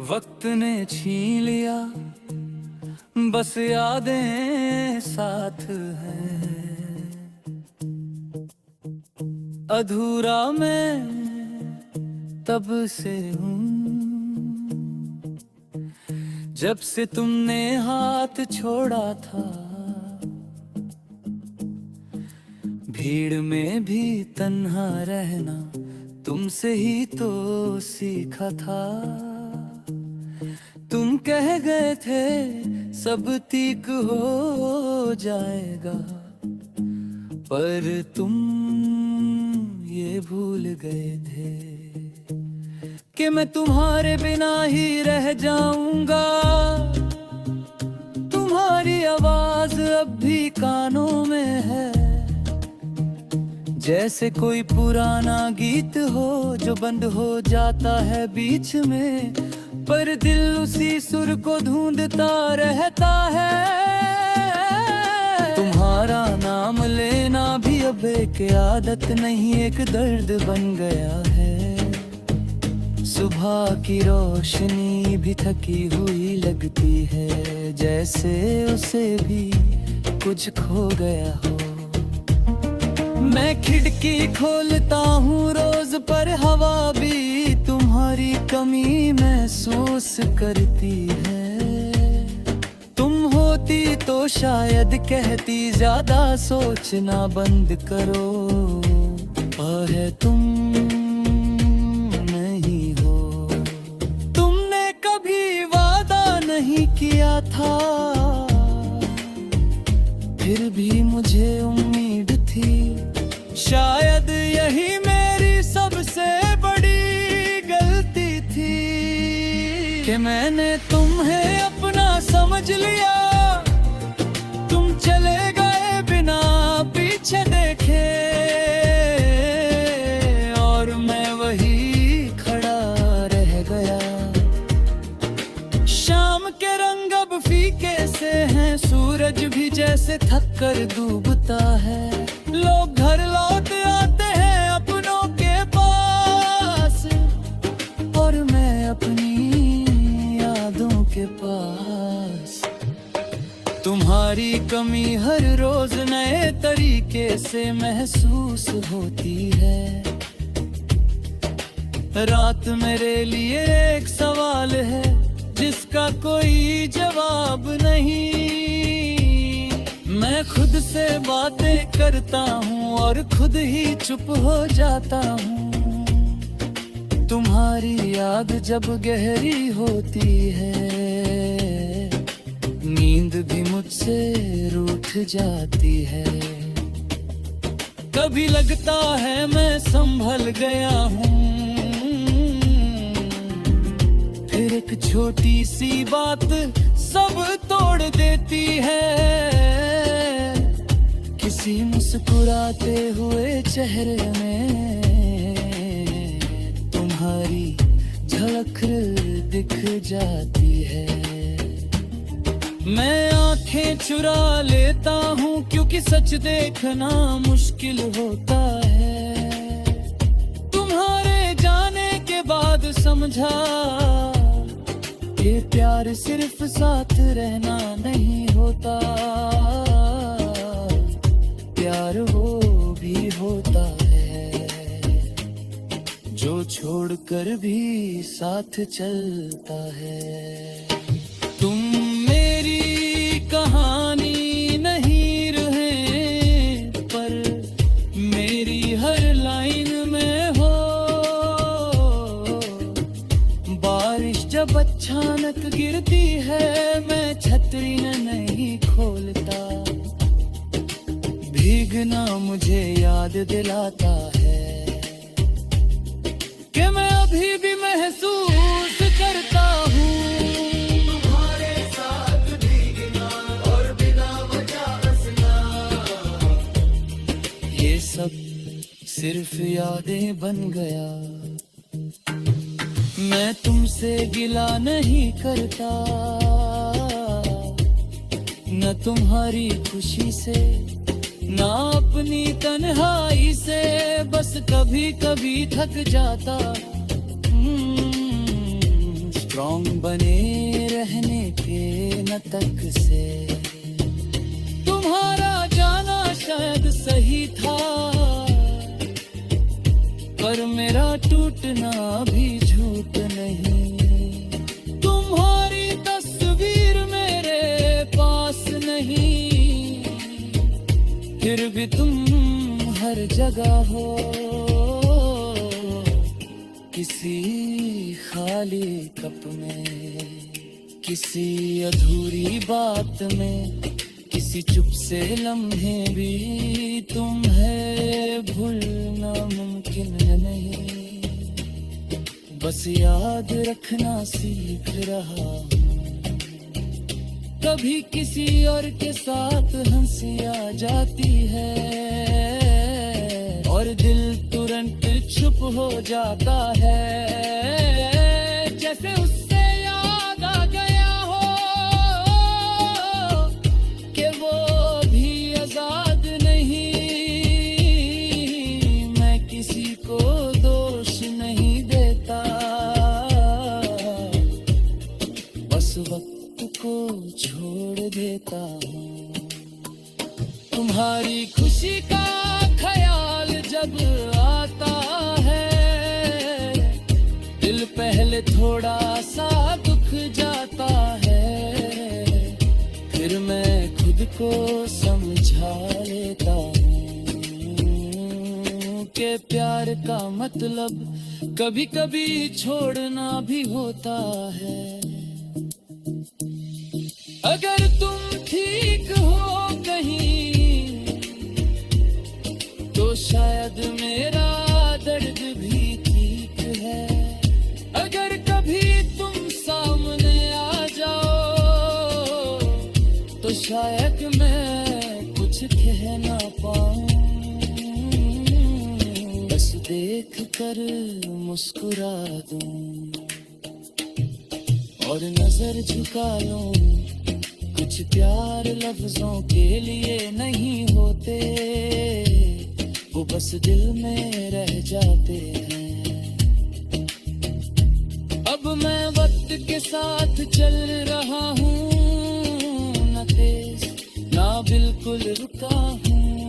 वक्त ने छीन लिया, बस यादें साथ हैं। अधूरा मैं तब से हूँ जब से तुमने हाथ छोड़ा था। भीड़ में भी तन्हा रहना तुमसे ही तो सीखा था। तुम कह गए थे सब ठीक हो जाएगा, पर तुम ये भूल गए थे कि मैं तुम्हारे बिना ही रह जाऊंगा। तुम्हारी आवाज अब भी कानों में है, जैसे कोई पुराना गीत हो जो बंद हो जाता है बीच में, पर दिल उसी सुर को ढूंढता रहता है। तुम्हारा नाम लेना भी अब एक आदत नहीं, एक दर्द बन गया है। सुबह की रोशनी भी थकी हुई लगती है, जैसे उसे भी कुछ खो गया हो। मैं खिड़की खोलता हूँ रोज, पर हवा भी तुम्हारी कमी महसूस करती है। तुम होती तो शायद कहती ज्यादा सोचना बंद करो, है तुम नहीं हो। तुमने कभी वादा नहीं किया था, फिर भी मुझे उम्मीद थी। शायद यही मेरी सबसे बड़ी गलती थी कि मैंने तुम्हें अपना समझ लिया। तुम चले गए बिना पीछे देखे, और मैं वही खड़ा रह गया। शाम के रंग अब फीके से हैं, सूरज भी जैसे थक कर डूबता है। लोग घर लौट आते हैं अपनों के पास, और मैं अपनी यादों के पास। तुम्हारी कमी हर रोज नए तरीके से महसूस होती है। रात मेरे लिए एक सवाल है जिसका कोई जवाब नहीं। मैं खुद से बातें करता हूँ और खुद ही चुप हो जाता हूँ। तुम्हारी याद जब गहरी होती है, नींद भी मुझसे रूठ जाती है। कभी लगता है मैं संभल गया हूँ, फिर एक छोटी सी बात सब तोड़ देती है। किसी मुस्कुराते हुए चेहरे में तुम्हारी झलक दिख जाती है। मैं आंखें चुरा लेता हूँ क्योंकि सच देखना मुश्किल होता है। तुम्हारे जाने के बाद समझा ये प्यार सिर्फ साथ रहना नहीं होता, प्यार वो भी होता है जो छोड़कर भी साथ चलता है। तुम मेरी कहानी नहीं रहे, पर मेरी हर लाइन में हो। बारिश जब अचानक गिरती है, मैं छतरी नहीं खोलता। भीगना मुझे याद दिलाता है कि मैं अभी भी महसूस करता हूँ। तुम्हारे साथ भीगना और बिना वजह हंसना, ये सब सिर्फ यादें बन गया। मैं तुमसे गिला नहीं करता, न तुम्हारी खुशी से ना अपनी तन्हाई से। बस कभी कभी थक जाता स्ट्रॉन्ग बने रहने के नतक से। तुम्हारा जाना शायद सही था, पर मेरा टूटना भी झूठ नहीं। तुम्हारी तस्वीर मेरे पास नहीं, फिर भी तुम हर जगह हो। किसी खाली कप में, किसी अधूरी बात में, किसी चुप से लम्हे भी तुम है, भूलना मुमकिन नहीं। बस याद रखना सीख रहा हूँ, कभी किसी और के साथ हंसी आ जाती है, और दिल तुरंत चुप हो जाता है, जैसे उससे याद आ गया हो कि वो भी आजाद नहीं। मैं किसी को दोष नहीं देता, बस वक्त को छोड़ देता हूँ। तुम्हारी खुशी का ख्याल जब आता है, दिल पहले थोड़ा सा दुख जाता है, फिर मैं खुद को समझा लेता हूँ कि प्यार का मतलब कभी कभी छोड़ना भी होता है। अगर तुम ठीक हो कहीं, तो शायद मेरा दर्द भी ठीक है। अगर कभी तुम सामने आ जाओ, तो शायद मैं कुछ कह ना पाऊं, बस देख कर मुस्कुरा दूं और नजर झुका लूं। कुछ प्यार लफ्जों के लिए नहीं होते, वो बस दिल में रह जाते हैं। अब मैं वक्त के साथ चल रहा हूँ, न तेज ना बिल्कुल रुका हूँ।